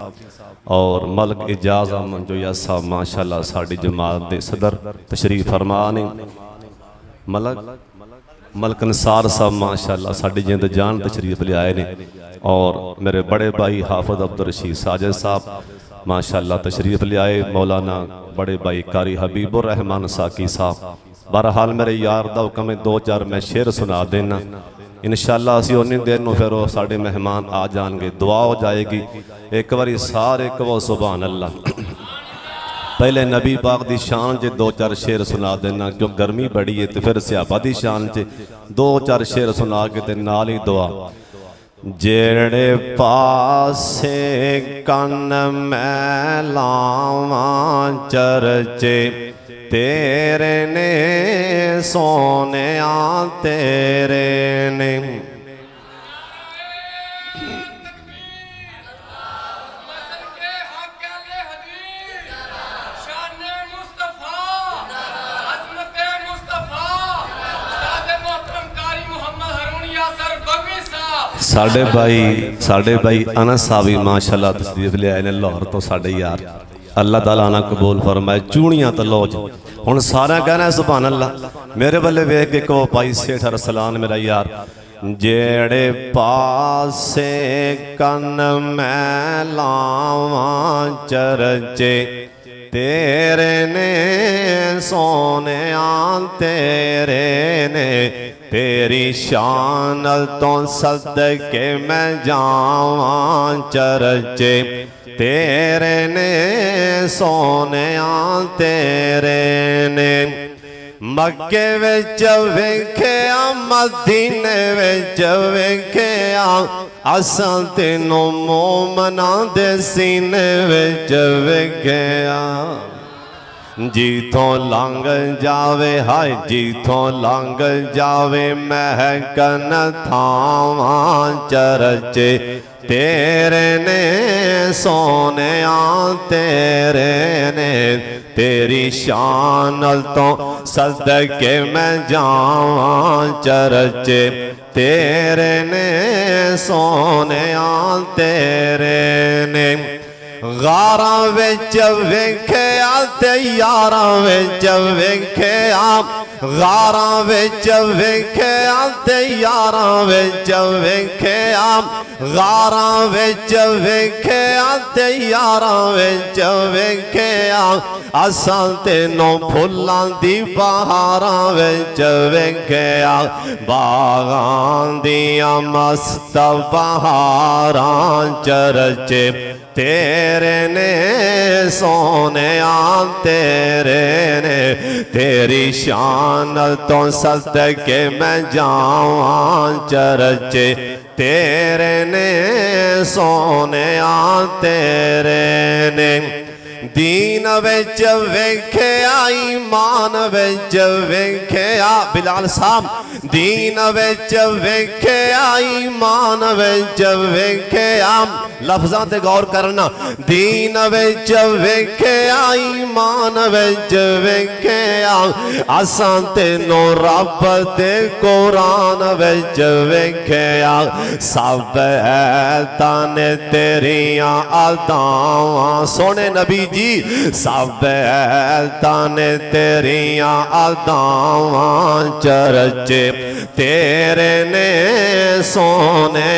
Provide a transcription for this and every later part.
और मलक इजाज़ अहमद जोया साहब माशाअल्लाह साड़ी जमात दे सदर तशरीफ फरमा ने। मलक अंसार साहब माशाअल्लाह साड़ी जिंद जान तशरीफ ले आए ने। और मेरे बड़े भाई हाफिज अब्दुल रशीद साजिद साहब माशाअल्लाह तशरीफ ले आए। मौलाना बड़े भाई कारी हबीबुर रहमान साकी साहब। बहरहाल मेरे यार दा हुक्म है 2-4 मैं शेर सुना देना इंशाअल्लाह असी उन्नी देर में फिर वो साढ़े मेहमान आ जाएंगे, दुआ हो जाएगी। एक बारी सारे कहो सुभान अल्लाह। पहले नबी पाक दी शान च 2-4 शेर सुना देना क्यों गर्मी बड़ी है, तो फिर सहाबा दी शान च 2-4 शेर सुना के ते नाल ही दुआ। जेड़े पासे कन मैं लावां चरचे तेरे ने सोने तेरे ने। साढ़े भाई अनस साहब माशाअल्लाह तशरीफ ले आए ने लाहौर तो साढ़े यार। अल्लाह ताला ना कबूल फरमाए। चूड़ियां तो लो हुण सारा कहना सुभान अल्लाह। मेरे बल्ले वेख के कहो भाई सेठ अरसलान मेरा यार। जेड़े पासे कन मैं लावां चरचे तेरे ने सोने तेरे ने। तेरी शान तो सदके मैं जावां चरचे तेरे ने सोने तेरे ने। मक्के विच वेख्या मदीने विच वेख्या असां तेनों मोमना दे सीने विच वेख्या। जिथों लंघ जावे हाय जिथों लंघ जावे महकन थावां चरचे तेरे ने सोने तेरे ने। तेरी शान तो सदके मैं जावां चरचे तेरे ने सोने तेरे ने। गारा विच वेख्या ते यारां विच वेख्या गारा विच वेख्या ते यारां विच वेख्या गारा विच वेख्या ते यारां विच वेख्या असां तेनों फुल्लां दी बहारां विच वेख्या। बागां दियां मस्त बहारां चरचे तेरे ने सोने तेरे ने। तेरी शान तो सदके मैं जावां चरचे तेरे ने सोने तेरे ने। दीन विच वेख्या ईमान विच वेख्या बिलाल साहब। दीन विच वेख्या ईमान विच वेख्या लफ्ज़ां ते गौर करना। दीन विच वेख्या ईमान विच वेख्या असां तेनों रब दे कुरान विच वेख्या। सब ताने तेरियां अदावां सोने नबी जी सब ताने तेरियां अदावां चरचे तेरे ने सोने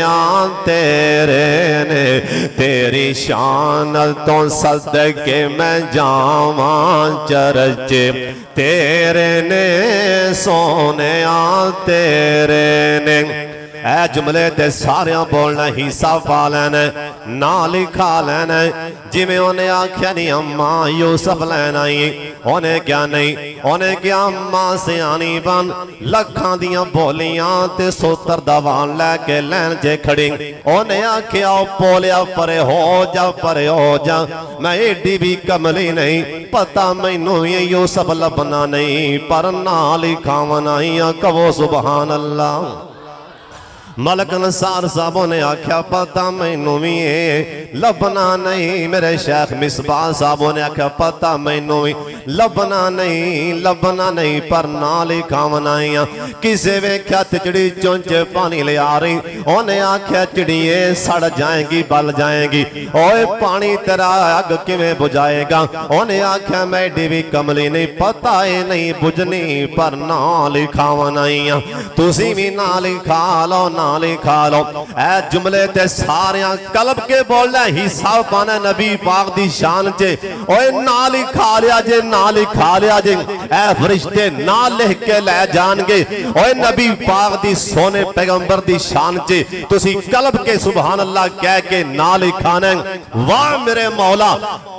तेरे ने। तेरी शान तो सदके मैं जावां चरचे तेरे ने सोने तेरे ने। ऐ जुमले ते सारे बोलना हिस्सा पा लैना ना लिखा लैना। जिमें उन्हें आख्या नहीं अम्मा यूसुफ लैना ही उन्हें क्या नहीं उन्हें क्या अम्मा सियानी बन लखां दियां बोलियां ते सोतर दवान लैके लैन जे खड़ी। उन्हें आख्या बोलिया परे हो जा मैं एडी भी कमली नहीं पता मैनू ये यूसुफ लभना नहीं पर ना लिखावना ही कहो सुभान अल्लाह। मलक अंसार साहबों ने आख्या पता मैनू भी लभना नहीं। मेरे शेख मिसबाह साहबों ने आख्या पता मैनू भी लभना नहीं पर नाल ही खावना ही। किसे वेख्या चिड़ी चुंच पानी ले आ रही, उन्हें आख्या चिड़िए सड़ जाएगी बल जाएगी, ओए पानी तेरा अग किवें बुझाएगा। उन्हें आख्या मैं भी कमली नहीं, पता है नहीं बुझनी पर नाल ही खावना ही। तुसी भी नाल ही खा लो, नाल ही खा लो। ऐ जुमले ते सारे कलब के बोलना हिस्सा पाना नबी पाक दी शान च। ओए नाल ही खा लिया जे, नाल ही खा लिया जे। ऐ फरिश्ते नाल लिख के ले जाएंगे। ओए नबी पाक दी सोने पैगंबर दी शान च तुसी कलब के सुभान अल्लाह कह के नाल ही खाना। वाह मेरे मौला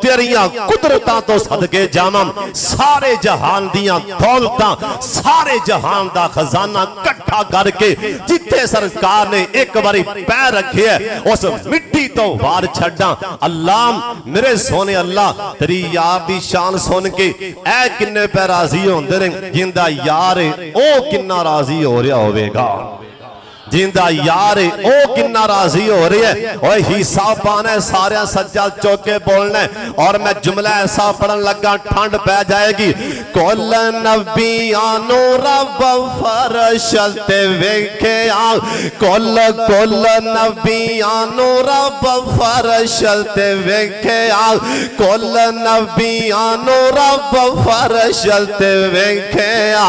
तेरिया कुदरतां तो सदके जावां, सारे जहान दियां दौलतां, सारे जहान दा खजाना इकट्ठा करके जिथे सरकार ने एक बारी पैर रखे है उस मिट्टी तो वार छड्डा। अल्लाह मेरे सोने अल्लाह तेरी यार दी शान सुन के ऐ किन्ने पे राजी होंदे ने, जिंदा यार ओ किन्ना राजी हो रहा होवेगा, जिंदा यार ओ किन्ना राजी हो रही है। और हिस्सा पाना है सारे सज्जा चौके बोलना है। और मैं जुमला ऐसा पढ़न लगा ठंड पै जाएगी। कुल नबियानो रब फरश ते वेखे आ, कुल नबियानो रब फरश ते वेखे आ, कुल नबियानो रब फरश ते वेखे आ।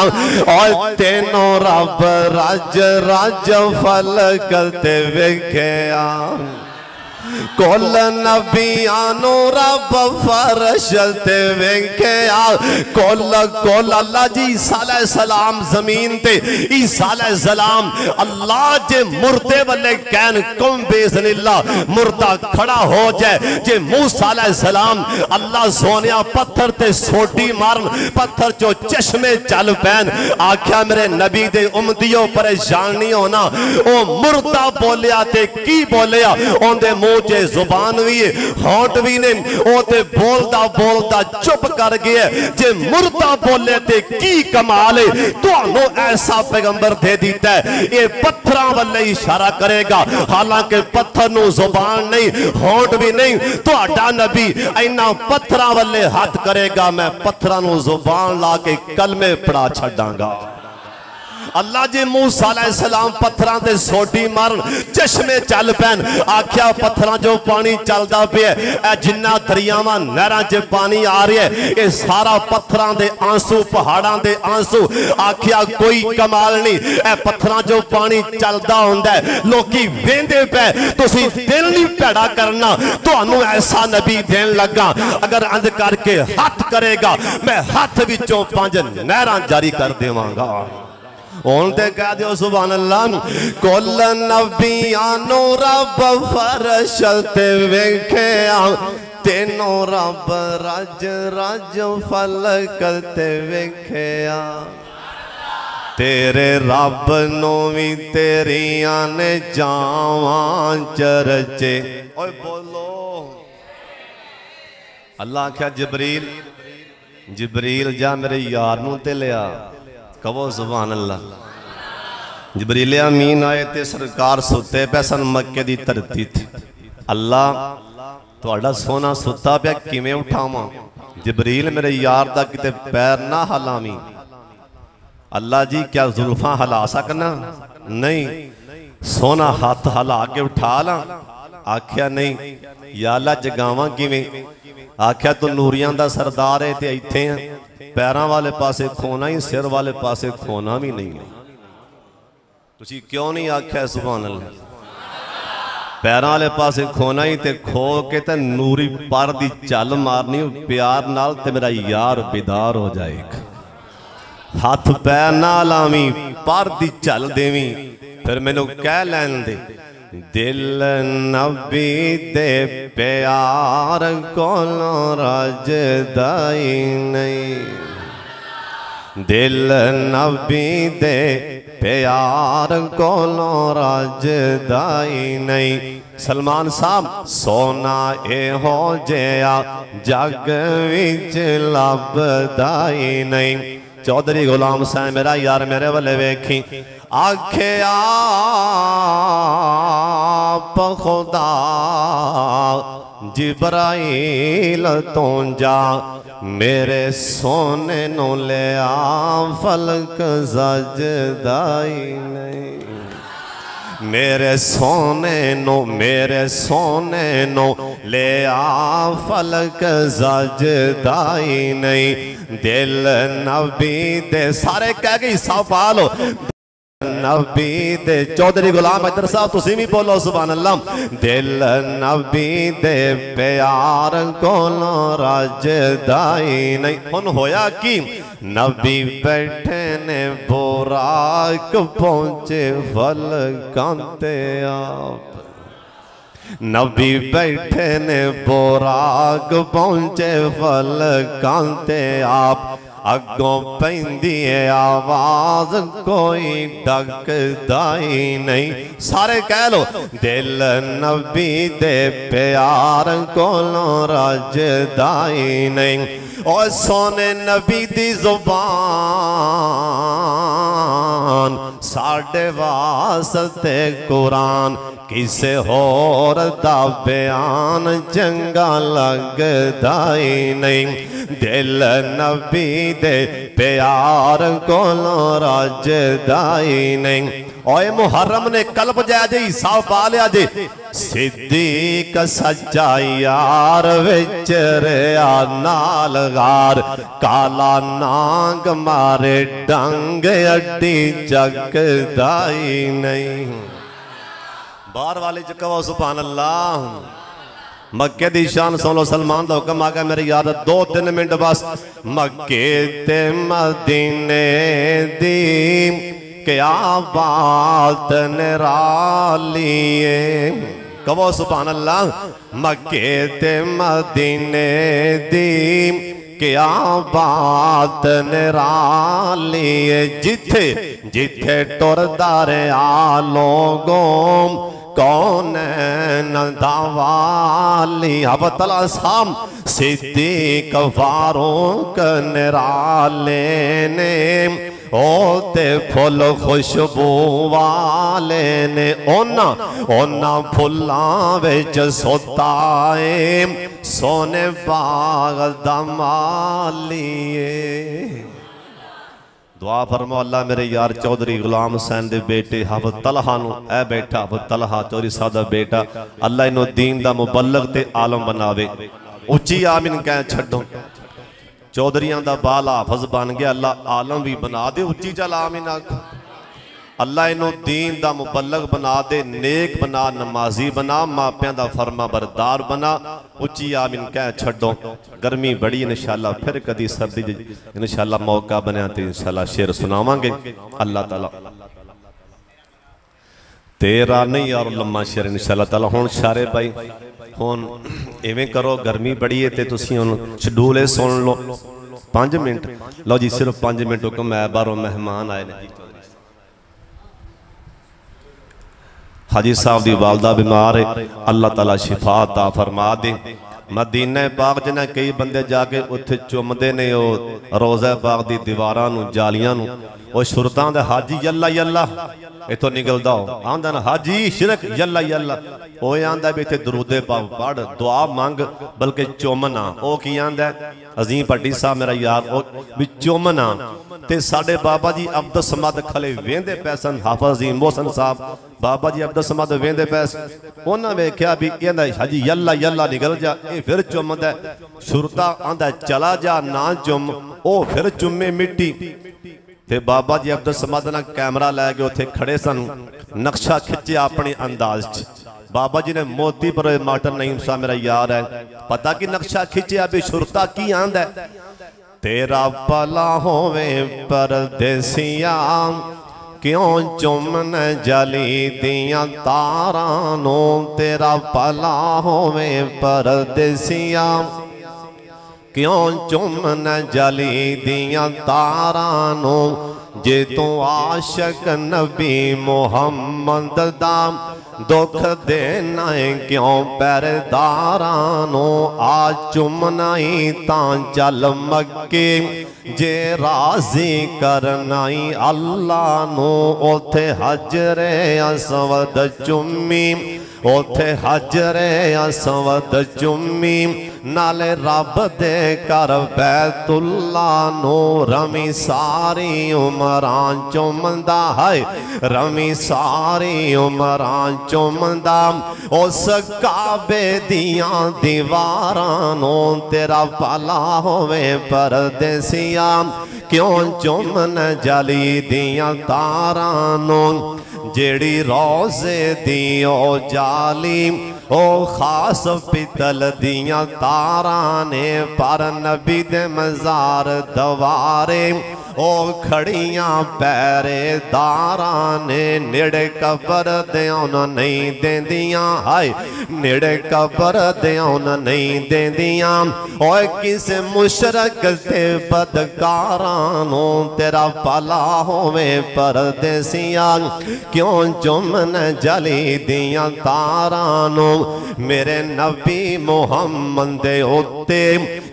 और तेनों रब राज राज फल करते वेख्या, कुल नबियानो रब फरश ते वेख्या। कुल अल्लाह जी ईसा अलैहिस्सलाम जमीन ते ईसा अलैहिस्सलाम अल्लाह जे मुर्दे वाले कहन कुम बेइज़्निल्लाह मुर्दा खड़ा हो जाए। जे मूसा अलैहिस्सलाम अल्लाह सोनिया पत्थर ते सोटी मारन, पत्थर चो चश्मे चल पैन। आख्या मेरे नबी दे उम्मतियों परेशान नहीं होना। ओ मुर्दा बोलिया ते की बोलिया, ओंदे मुंह च जुबान भी है होंठ भी ने, ओ ते बोलदा बोलदा चुप कर गया। जे मुर्दा बोले ते की कमाल है, तुहानू ऐसा पैगंबर दे दिता है ये पत्थरां वाले इशारा करेगा, हालांकि पत्थर नू जुबान नहीं होंठ भी नहीं। तुहाडा नबी इन्ना पत्थरां वाले हाथ करेगा, मैं पत्थरां नू जुबान ला के कलमे पढ़ा छड्डांगा। अल्लाह जी मूसा अलैहिस्सलाम पत्थरां ते सोटी मारन, चश्मे चल पैन। आख्या पत्थरां जो पानी चलदा पिया, ए जिन्ना दरियावां नहरां च पानी आ रहा है ये सारा पत्थरां दे आंसू, पहाड़ां दे आंसू। आख्या कोई कमाल नहीं, ए पत्थरां जो पानी चलदा हुंदा है लोकी वेंदे पे, तुसी दिल नहीं भैड़ा करना, तुहानू ऐसा नबी देन लगा। अगर अंध करके हाथ करेगा मैं हाथ विचों 5 नहरां जारी कर देवांगा। ओंते कह दियो सुभान अल्लाह। कुल नबियानो रब फरश ते वेख्या, तेनों रब राज राज फल करते वेख्या। तेरे रब नो भी तेरिया ने जावां चरचे। ओए बोलो अल्लाह आख्या जिबरील, जिबरील जा मेरे यार नू ते लिया, कहो सुभान अल्लाह। जिबरील अमीन आए ते सरकार सुते पे सन मक्के दी धरती थी। अल्लाह तुहाडा सोना सुता पिया किवें उठावां? जिबरील मेरे यार दा किते पैर ना हलावी। अल्लाह जी क्या जुल्फां हिला सकना? नहीं। सोना हाथ हिला के उठा ला? आख्या नहीं। या अल्लाह जगावां किवें? आख्या तू नूरियां दा सरदार है ते इत्थे है, पैरों वाले पासे खोना ही, सिर वाले पासे खोना भी नहीं है। तुसी क्यों नहीं आख्या सुभान अल्लाह? पैरों वाले पासे खोना ही ते खो के ते नूरी पर दी चल मारनी प्यार नाल ते मेरा यार बेदार हो जाएगा। हाथ पैर ना लावी, पर दी चल देवी, फिर मैनू कह लैन दे। दिल नबी दे प्यार कोलों रजदा ही नहीं, दिल नबी दे प्यार कोलों रजदा ही नहीं। सलमान साहब सोना ए हो जया जग विच लभदा ही नहीं। चौधरी गुलाम साहब मेरा यार मेरे वाले वेखी, आखे आप खुदा जिब्राइल तो जा मेरे सोने नो ले आ फलक सजदाई नहीं। मेरे सोने नो ले आ फलक सजदाई नहीं। दिल नबी दे सारे कह गई सब पा लो नबी दे चौधरी गुलाम हैदर साहब तुसी भी बोलो सुभान अल्लाह। दिल नबी दे प्यार कोलो रजदाई नहीं। हुन होया कि नबी बैठे ने बुराक पहुंचे फलकां ते आप। नबी बैठे ने बुराक पहुंचे फलकां ते आप। अगों पैंदी आवाज कोई डकदा ही नहीं। सारे कह लो दिल नबी दे प्यार कोलों रजदा ही नहीं। और सोने नबी दी जुबान साढ़े वास्ते कुरान किसे होर दा बयान चंगा लगदा ही नहीं। दिल नबी दे प्यार कोलों रजदा ही नहीं। ओए मुहर्रम ने कल्ब जा जी साफ पा लिया जी। सिद्दीक सच्चा यार विच रिया नाल गार काला नाग मारे डंग अड्डी चकदा ही नहीं। बाहर वाले च कहो सुभान अल्लाह। मक्के दी शान सुन लो सलमान दा हुक्म आ गया मेरी याद 2-3 मिनट बस। मक्के ते मदीने दी क्या बात निरालिए कहो सुभान अल्लाह। मक्के ते मदीने दी क्या बात निरालिए जिथे जिथे टुरदा रहा लोगों कौन नदावाली अब तला साम सिद्दीक फारूक निराले ने ओ ते फुल खुशबू वाले ने ओना फुल्लां विच सोताए सोने बाग दा मालिए। दुआ फरमा अल्लाह मेरे यार चौधरी गुलाम हुसैन दे बेटे हाफिज तलहा नू ऐ बैठा हाफिज तलहा चौधरी साहब दा बेटा अल्लाह इन्हों दीन दा मुबल्लग ते आलम बनावे। उच्ची आमीन कह छड्डो। चौधरियां दा बाल हाफिज बन गया अल्लाह आलम भी बना दे। उच्ची चल आमीन आख। अल्लाह इन्हों दीन दा मुबल्लग बना दे नेक बना नमाजी बना मापियां दा फरमा बरदार बना। उच्ची आमीन कह छड्डो। गर्मी बड़ी इंशाअल्लाह फिर कदी सर्दी इंशाअल्लाह मौका बनया तो इंशाअल्लाह शेर सुनावांगे। अल्लाह ताला तेरा नहीं यार लम्मा शेर इंशाअल्लाह ताला। हुण सारे भाई हुण इवें करो गर्मी बड़ी है तो तुसीं हुण शेड्यूल सुन लो 5 मिनट। लो जी सिर्फ 5 मिनट हुक्म है बाहरों मेहमान आए ने। हाजी साहब दी वालदा बीमार है अल्लाह ताला शिफा ता फरमा दे। मदीना पाक जिन्हें कई बंदे जाके उत्थे चुमदे ने रोज़ा पाक दी दीवारां नूं जालियां नूं वो शुरतां दे हाजी यल्ला यल्ला इथों निकलदा हो आंदा ना हाजी शिरक यल्ला यल्ला ओ आंदा भी इत्थे दरूदे पाक पढ़ दुआ मंग बल्कि चुमना। ओ की आंदा अजीम भट्टी साहब मेरा यार ओ भी चुमना ते साडे बाबा जी अब्दुल समद खले वेंदे पैसन हाफिज अजीम मोहसन साहब बाबा जी अब्दुल समद वेंदे पैस उन्हें वेख्या भी कहना हाजी यल्ला यल्ला निकल जा ये फिर चुमदा। शुरता आंदा चला जा ना चुम ओ फिर चुमे मिट्टी। ते बाबा जी अब्दुल समद ना कैमरा लैके उत्थे खड़े सन नक्शा खिंचिया अपने अंदाज च। बाबा जी ने मोती पर मास्टर नईम साहब मेरा यार है पता कि नक्शा खिंचिया भी शुरता की आंदा तेरा भला होवे परदेसिया क्यों चुमन जली दियां तारां नूं। तेरा भला होवे परदेसिया क्यों चुमन जली दियां तारां नूं। जे तू आशक नबी मुहम्मद दा दुख देना है क्यों पैरदारां नू आ चुमना ही तां चल मक्के जे राजी करना ही अल्लाह नू उथे हजरे असवद चुम्मी उथे हजरे असवद चुम्मी नाले रब दे कर बैतुल्ला नू रमी सारी उमरां चुमदा है रमी सारी उमरां चुमदा उस काबे दियां दीवारां नू तेरा भला होवे परदेसिया क्यों चुमन जली दियां तारां नू जेड़ी रोजे दी ओ जाली ओ खास पितल दियां तारां ने पर नबी दे मजार दवारे ओ खड़ियां पैरेदारां ने नेड़े कबर देउन नहीं देंदियां हाय नेड़े कबर देउन नहीं देंदियां ओए किसे मुशरक ते बदकारां नू तेरा भला होवे परदेसिया क्यों चुमन जली दियां तारां नू मेरे नबी मुहम्मद दे उत्ते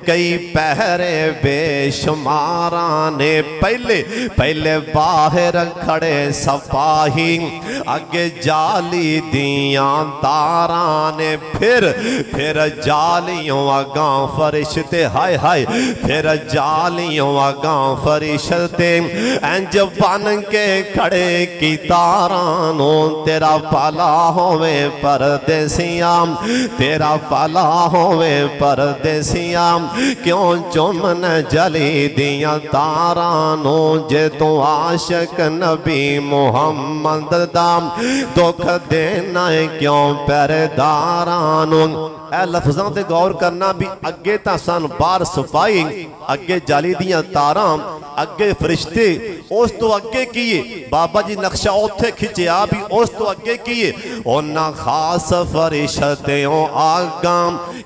कई पहरे बेशुमारा ने पहले पहले बाहर खड़े सपाही अगे जाली दियां तारां ने फिर जालियों आगा फरिश्ते हाय हाय फिर जालियों आगा फरिश्ते इंज बन के खड़े की तारां नू तेरा भला होवे परदेसिया तेरा भला होवे परदेसिया क्यों चुमन जली दियां तारां नू जे तू आशिक नबी मुहम्मद दा दुख देना है क्यों पैरदारां नू ए लफ्ज़ां ते गौर करना भी अगे तां सन बाहर सिपाही अगे जाली दियां तारां अगे फरिश्ते उस तो अगे कीए बाबा जी नक्शा उत्थे खिंचिया भी उस तो अगे कीए उन्हां खास फरिश्तेओं आगा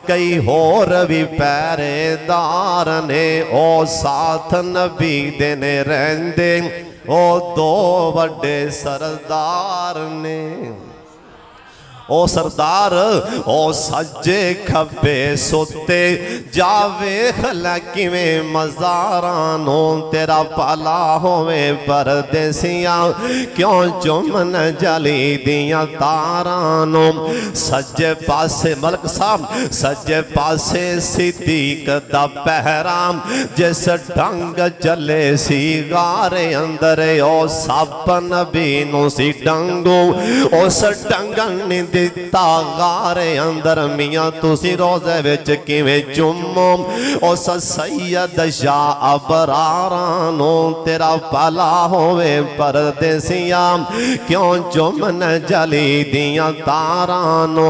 कई होर भी पैरेदार ने ओ साथ नबी दे ने रहिंदे ओ दो वड्डे सरदार ने ओ सरदार ओ सज्जे खब्बे सोते जा वेख लै किवें मज़ारां नू तेरा भला होवे परदेसिया क्यों चुमन जली दियां तारां नू सज्जे पासे मलक साहब सज्जे पासे सिद्दीक दा पहरा जिस ढंग चले सी गारे अंदर ओ सप नबी नू सी डंगू उस डंगन दिता गारे अंदर मियां तुसी रोजे विच किवें चुमो उस सैयद शाह अबरारां नू तेरा भला होवे परदेसिया क्यों चुमन जली दियां तारां नू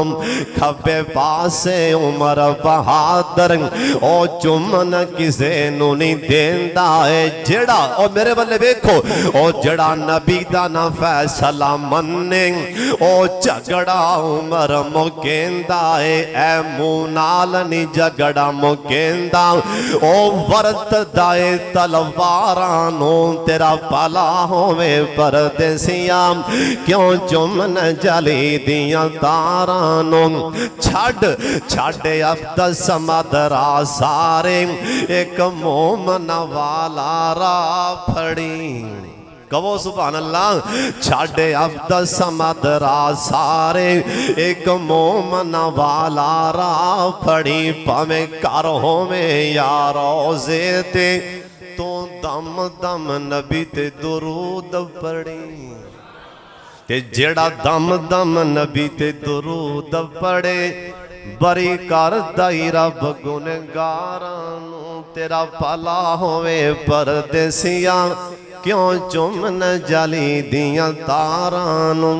खब्बे पासे उमर बहादुर ओ चुमन किसे नू नहीं देंदा है जेड़ा ओ मेरे बल्ले वेखो ओ जेड़ा नबी दा ना फैसला मन्ने ओ झगड़ा उमर मुकेंदा है ए मुंह नाल नी झगड़ा मुकेंदा ओ वरत दाए तलवारां नू तेरा भला होवे परदेसिया क्यों चुमन जली दियां तारां नू छड़ छड़ अब्द समद रा सारे एक मोमन वाला रा फड़ी कहो सुभान अल्लाह छाड़े अब्द समद रा सारे एक मोमन वाला रा फड़ी भावें घर होवे यार रोज़े ते तो दम दम नबी ते दुरूद पढ़ी ते जेड़ा दम दम नबी ते दुरूद पढ़े बरी कर दई रब गुनहगारां नू तेरा भला होवे परदेसिया क्यों चुमन जली दियां तारां नू।